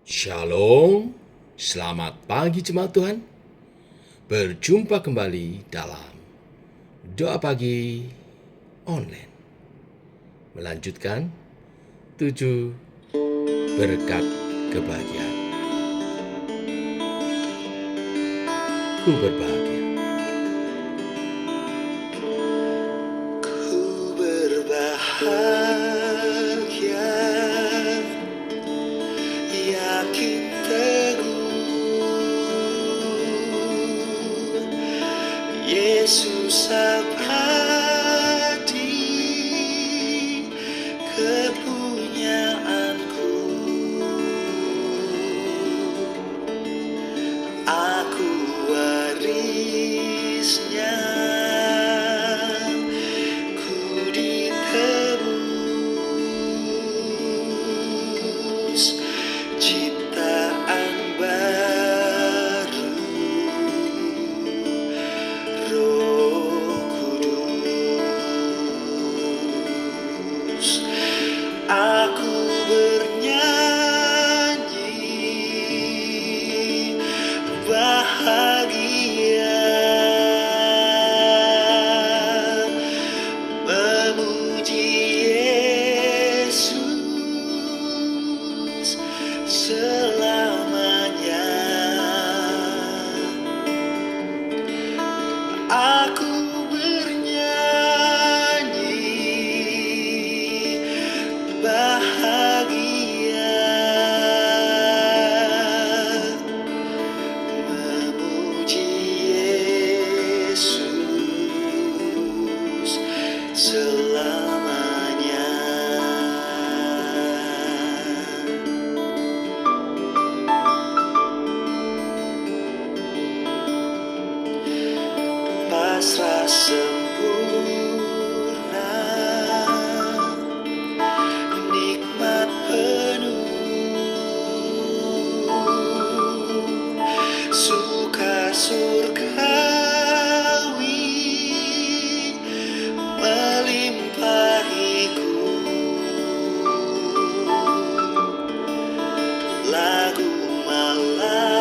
Shalom, selamat pagi jemaat Tuhan. Berjumpa kembali dalam Doa Pagi Online. Melanjutkan 7 berkat kebahagiaan. Ku berbahagia. Ku berbahagia, yakin teguh, Yesus abadi, kepunyaanku. Aku warisnya, ku ditebus, ciptaan baru, Roh Kudus. Aku bernyanyi bahagia, memuji Yesus selamanya. Aku bernyanyi bahagia, memuji Yesus selamanya. Pasrah sempurna, nikmat penuh, suka surgawi melimpahiku. Lagu malaikat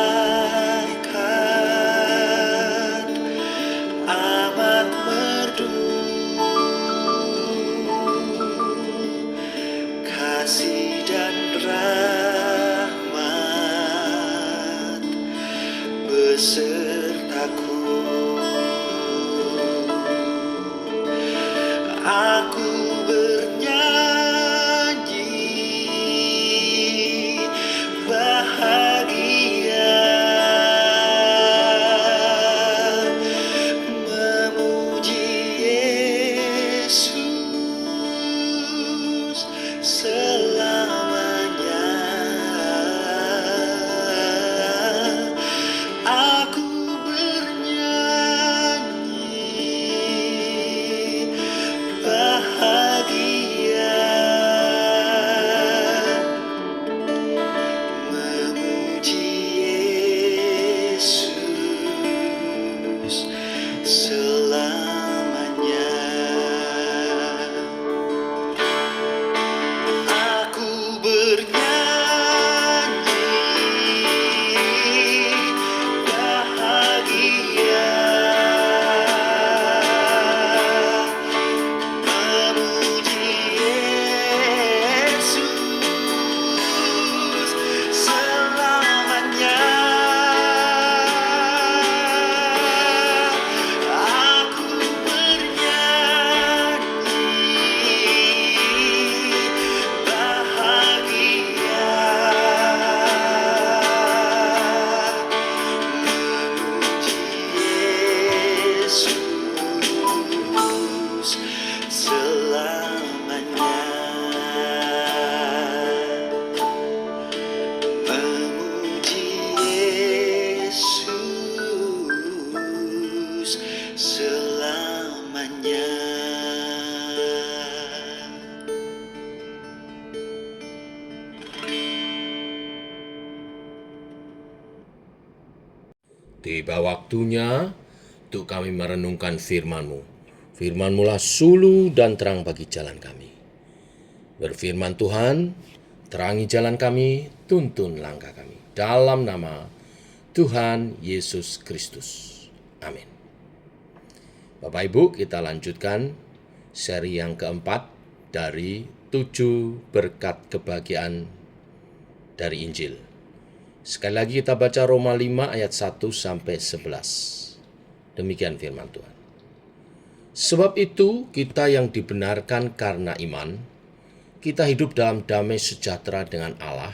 amat merdu, kasih dan rahmat besertaku. Aku bernyanyi bahagia, memuji Yesus selamanya. Aku bernyanyi bahagia, memuji Yesus selamanya. Aku bernyanyi bahagia, memuji Yesus selamanya. Aku bernyanyi bahagia, memuji Yesus selamanya. Memuji Yesus selamanya. Tiba waktunya untuk kami merenungkan firman-Mu. Firman-Mu lah sulu dan terang bagi jalan kami. Berfirman Tuhan, Terangi jalan kami, tuntun langkah kami. Dalam nama Tuhan Yesus Kristus. Amin. Bapak Ibu, kita lanjutkan seri yang keempat dari 7 berkat kebahagiaan dari Injil. Sekali lagi kita baca Roma 5 ayat 1 sampai 11. Demikian firman Tuhan. Sebab itu kita yang dibenarkan karena iman, kita hidup dalam damai sejahtera dengan Allah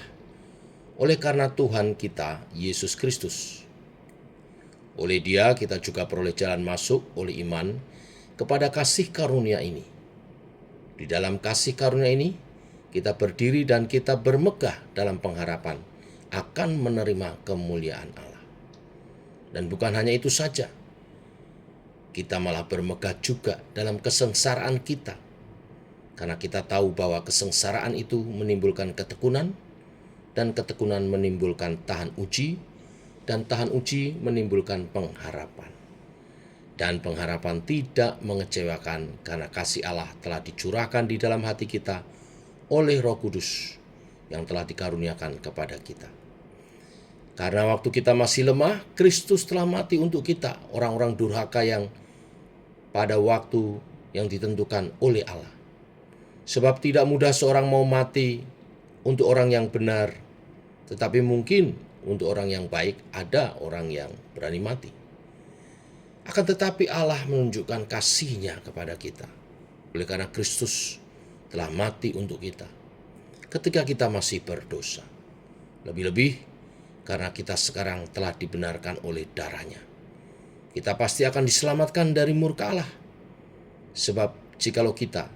oleh karena Tuhan kita, Yesus Kristus. Oleh Dia kita juga peroleh jalan masuk oleh iman kepada kasih karunia ini. Di dalam kasih karunia ini, kita berdiri dan kita bermegah dalam pengharapan akan menerima kemuliaan Allah. Dan bukan hanya itu saja, kita malah bermegah juga dalam kesengsaraan kita. Karena kita tahu bahwa kesengsaraan itu menimbulkan ketekunan, dan ketekunan menimbulkan tahan uji, dan tahan uji menimbulkan pengharapan. Dan pengharapan tidak mengecewakan karena kasih Allah telah dicurahkan di dalam hati kita oleh Roh Kudus yang telah dikaruniakan kepada kita. Karena waktu kita masih lemah, Kristus telah mati untuk kita, orang-orang durhaka yang pada waktu yang ditentukan oleh Allah. Sebab tidak mudah seorang mau mati untuk orang yang benar, tetapi mungkin untuk orang yang baik ada orang yang berani mati. Akan tetapi Allah menunjukkan kasih-Nya kepada kita, oleh karena Kristus telah mati untuk kita ketika kita masih berdosa. Lebih-lebih karena kita sekarang telah dibenarkan oleh darah-Nya, kita pasti akan diselamatkan dari murka Allah. Sebab jikalau kita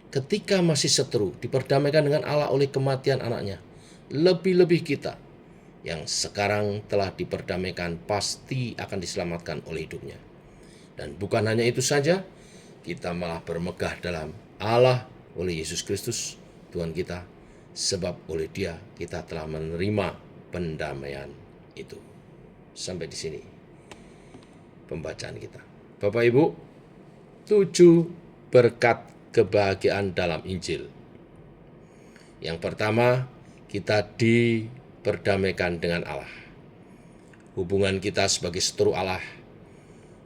ketika masih seteru diperdamaikan dengan Allah oleh kematian anaknya, lebih-lebih kita yang sekarang telah diperdamaikan pasti akan diselamatkan oleh hidupnya. Dan bukan hanya itu saja, kita malah bermegah dalam Allah oleh Yesus Kristus Tuhan kita, sebab oleh Dia kita telah menerima pendamaian itu. Sampai di sini pembacaan kita. Bapak Ibu, 7 berkat kebahagiaan dalam Injil. Yang pertama, kita diperdamaikan dengan Allah. Hubungan kita sebagai seteru Allah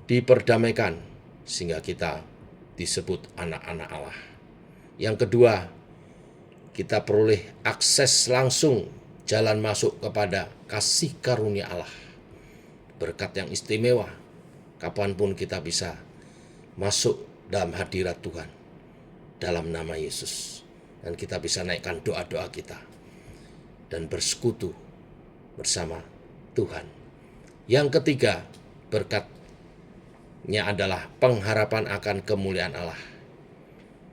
diperdamaikan sehingga kita disebut anak-anak Allah. Yang kedua, kita peroleh akses langsung jalan masuk kepada kasih karunia Allah. Berkat yang istimewa, kapanpun kita bisa masuk dalam hadirat Tuhan dalam nama Yesus. Dan kita bisa naikkan doa-doa kita dan bersekutu bersama Tuhan. Yang ketiga, berkatnya adalah pengharapan akan kemuliaan Allah.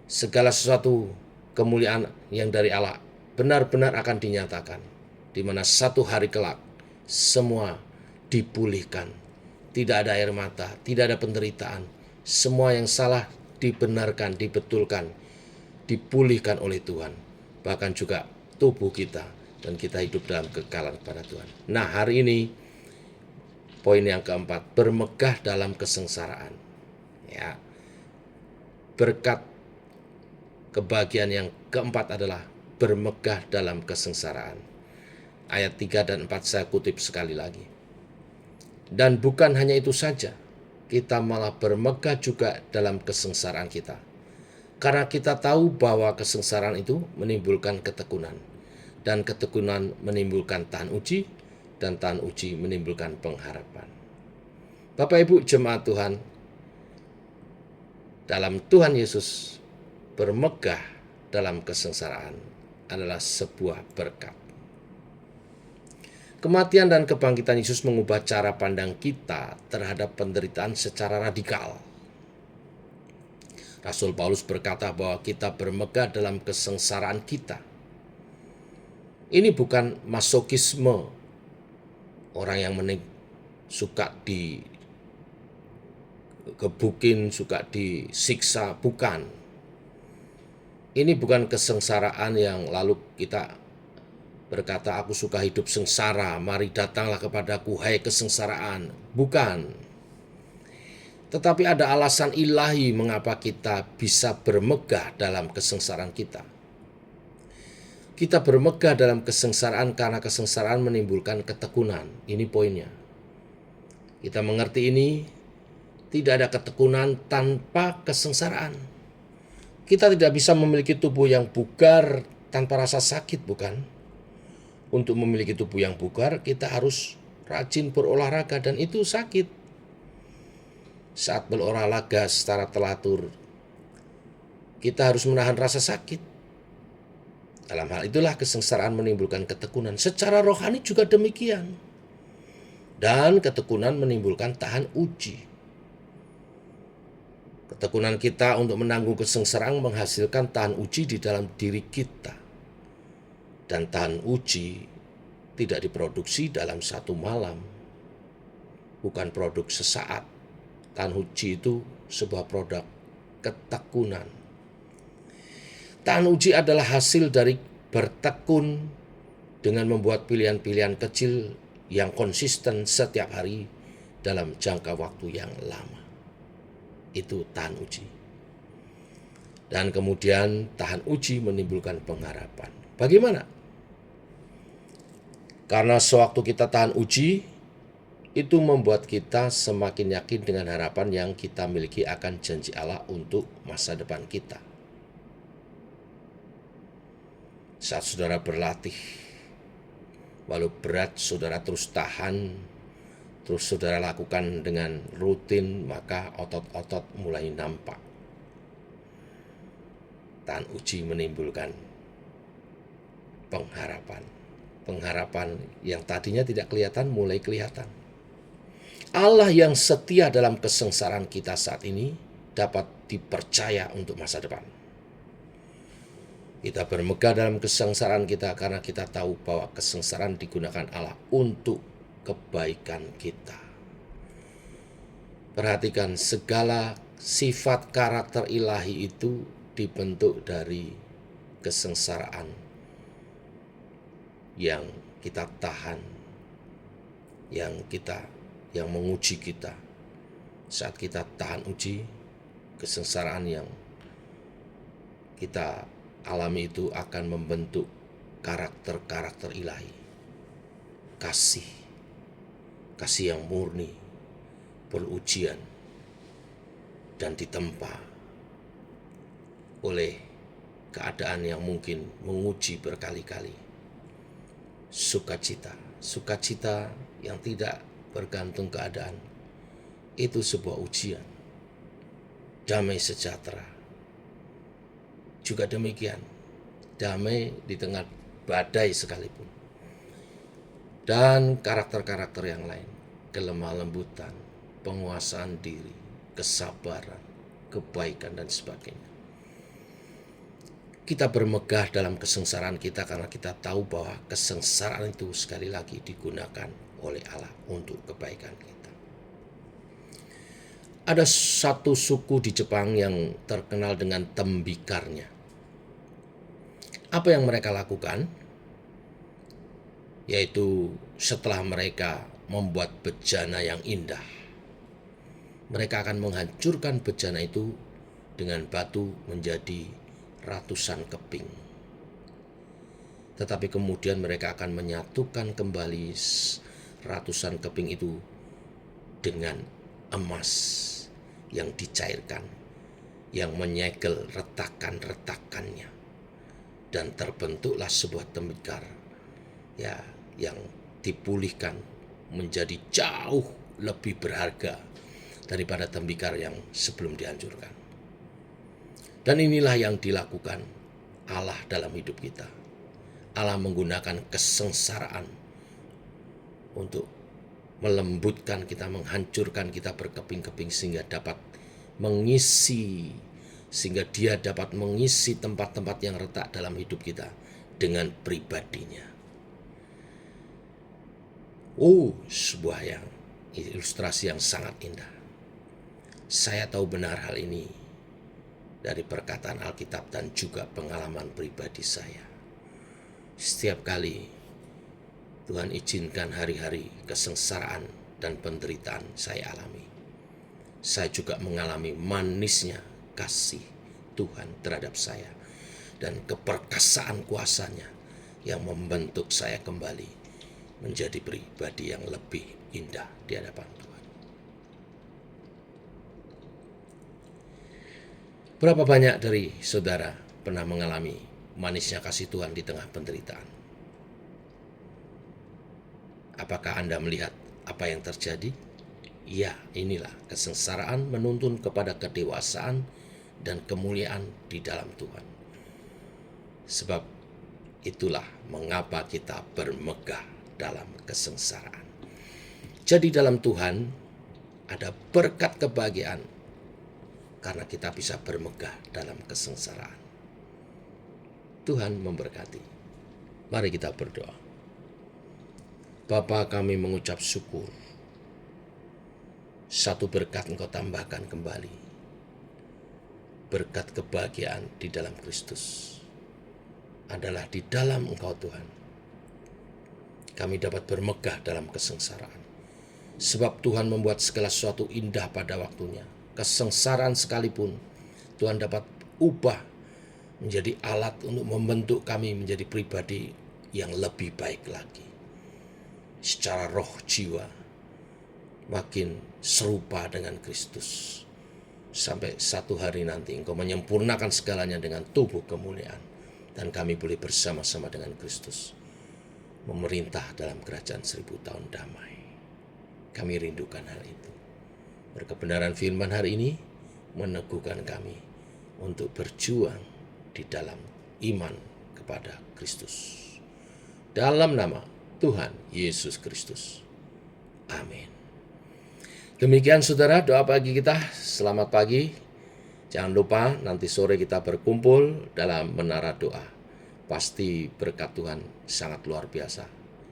Segala sesuatu kemuliaan yang dari Allah benar-benar akan dinyatakan, di mana satu hari kelak semua dipulihkan. Tidak ada air mata, tidak ada penderitaan. Semua yang salah dibenarkan, dibetulkan, dipulihkan oleh Tuhan. Bahkan juga tubuh kita, dan kita hidup dalam kekekalan kepada Tuhan. Nah, hari ini poin yang keempat, bermegah dalam kesengsaraan. Ya. Berkat kebahagiaan yang keempat adalah bermegah dalam kesengsaraan. Ayat 3 dan 4 saya kutip sekali lagi. Dan bukan hanya itu saja, kita malah bermegah juga dalam kesengsaraan kita. Karena kita tahu bahwa kesengsaraan itu menimbulkan ketekunan. Dan ketekunan menimbulkan tahan uji, dan tahan uji menimbulkan pengharapan. Bapak Ibu jemaat Tuhan, dalam Tuhan Yesus, bermegah dalam kesengsaraan adalah sebuah berkat. Kematian dan kebangkitan Yesus mengubah cara pandang kita terhadap penderitaan secara radikal. Rasul Paulus berkata bahwa kita bermegah dalam kesengsaraan kita. Ini bukan masokisme, orang yang suka dikebukin, suka disiksa, bukan. Ini bukan kesengsaraan yang lalu kita berkata, aku suka hidup sengsara, mari datanglah kepadaku, hai kesengsaraan. Bukan. Tetapi ada alasan ilahi mengapa kita bisa bermegah dalam kesengsaraan kita. Kita bermegah dalam kesengsaraan karena kesengsaraan menimbulkan ketekunan. Ini poinnya. Kita mengerti ini, tidak ada ketekunan tanpa kesengsaraan. Kita tidak bisa memiliki tubuh yang bugar tanpa rasa sakit, bukan? Untuk memiliki tubuh yang bugar, kita harus rajin berolahraga dan itu sakit. Saat berolahraga secara teratur, kita harus menahan rasa sakit. Dalam hal itulah kesengsaraan menimbulkan ketekunan. Secara rohani juga demikian. Dan ketekunan menimbulkan tahan uji. Ketekunan kita untuk menanggung kesengsaraan menghasilkan tahan uji di dalam diri kita. Dan tahan uji tidak diproduksi dalam satu malam. Bukan produk sesaat. Tahan uji itu sebuah produk ketekunan. Tahan uji adalah hasil dari bertekun dengan membuat pilihan-pilihan kecil yang konsisten setiap hari dalam jangka waktu yang lama. Itu tahan uji. Dan kemudian tahan uji menimbulkan pengharapan. Bagaimana? Karena sewaktu kita tahan uji, itu membuat kita semakin yakin dengan harapan yang kita miliki akan janji Allah untuk masa depan kita. Saat saudara berlatih, walau berat saudara terus tahan, terus saudara lakukan dengan rutin, maka otot-otot mulai nampak. Tahan uji menimbulkan pengharapan. Pengharapan yang tadinya tidak kelihatan mulai kelihatan. Allah yang setia dalam kesengsaraan kita saat ini dapat dipercaya untuk masa depan. Kita bermegah dalam kesengsaraan kita karena kita tahu bahwa kesengsaraan digunakan Allah untuk kebaikan kita. Perhatikan, segala sifat karakter ilahi itu dibentuk dari kesengsaraan yang kita tahan, yang menguji kita. Saat kita tahan uji, kesengsaraan yang kita alami itu akan membentuk karakter-karakter ilahi. Kasih yang murni, berujian, dan ditempa oleh keadaan yang mungkin menguji berkali-kali. Sukacita yang tidak bergantung keadaan, itu sebuah ujian. Damai sejahtera juga demikian, damai di tengah badai sekalipun. Dan karakter-karakter yang lain, kelemah lembutan, penguasaan diri, kesabaran, kebaikan, dan sebagainya. Kita bermegah dalam kesengsaraan kita karena kita tahu bahwa kesengsaraan itu sekali lagi digunakan oleh Allah untuk kebaikan kita. Ada satu suku di Jepang yang terkenal dengan tembikarnya. Apa yang mereka lakukan? Yaitu setelah mereka membuat bejana yang indah, mereka akan menghancurkan bejana itu dengan batu menjadi ratusan keping. Tetapi kemudian mereka akan menyatukan kembali ratusan keping itu dengan emas yang dicairkan, yang menyegel retakan-retakannya, dan terbentuklah sebuah tembikar yang dipulihkan menjadi jauh lebih berharga daripada tembikar yang sebelum dihancurkan. Dan inilah yang dilakukan Allah dalam hidup kita. Allah menggunakan kesengsaraan untuk melembutkan kita, menghancurkan kita berkeping-keping sehingga Dia dapat mengisi tempat-tempat yang retak dalam hidup kita dengan pribadinya. Sebuah ilustrasi yang sangat indah. Saya tahu benar hal ini dari perkataan Alkitab dan juga pengalaman pribadi saya. Setiap kali Tuhan izinkan hari-hari kesengsaraan dan penderitaan saya alami, saya juga mengalami manisnya kasih Tuhan terhadap saya dan keperkasaan kuasa-Nya yang membentuk saya kembali menjadi pribadi yang lebih indah di hadapan Tuhan. Berapa banyak dari saudara pernah mengalami manisnya kasih Tuhan di tengah penderitaan? Apakah Anda melihat apa yang terjadi? Ya, inilah kesengsaraan menuntun kepada kedewasaan dan kemuliaan di dalam Tuhan. Sebab itulah mengapa kita bermegah dalam kesengsaraan. Jadi dalam Tuhan ada berkat kebahagiaan karena kita bisa bermegah dalam kesengsaraan. Tuhan memberkati. Mari kita berdoa. Bapa, kami mengucap syukur. Satu berkat Engkau tambahkan kembali. Berkat kebahagiaan di dalam Kristus adalah di dalam Engkau Tuhan. Kami dapat bermegah dalam kesengsaraan. Sebab Tuhan membuat segala sesuatu indah pada waktunya. Kesengsaraan sekalipun Tuhan dapat ubah menjadi alat untuk membentuk kami menjadi pribadi yang lebih baik lagi. Secara roh jiwa makin serupa dengan Kristus. Sampai satu hari nanti Engkau menyempurnakan segalanya dengan tubuh kemuliaan. Dan kami boleh bersama-sama dengan Kristus memerintah dalam kerajaan 1000 tahun damai. Kami rindukan hal itu. Berkebenaran firman hari ini meneguhkan kami untuk berjuang di dalam iman kepada Kristus. Dalam nama Tuhan Yesus Kristus. Amin. Demikian saudara doa pagi kita. Selamat pagi. Jangan lupa nanti sore kita berkumpul dalam menara doa. Pasti berkat Tuhan sangat luar biasa.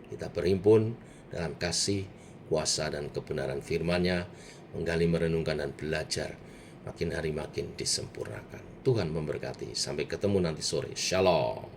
Kita berhimpun dalam kasih, kuasa dan kebenaran firman-Nya, menggali, merenungkan dan belajar. Makin hari makin disempurnakan. Tuhan memberkati. Sampai ketemu nanti sore. Shalom.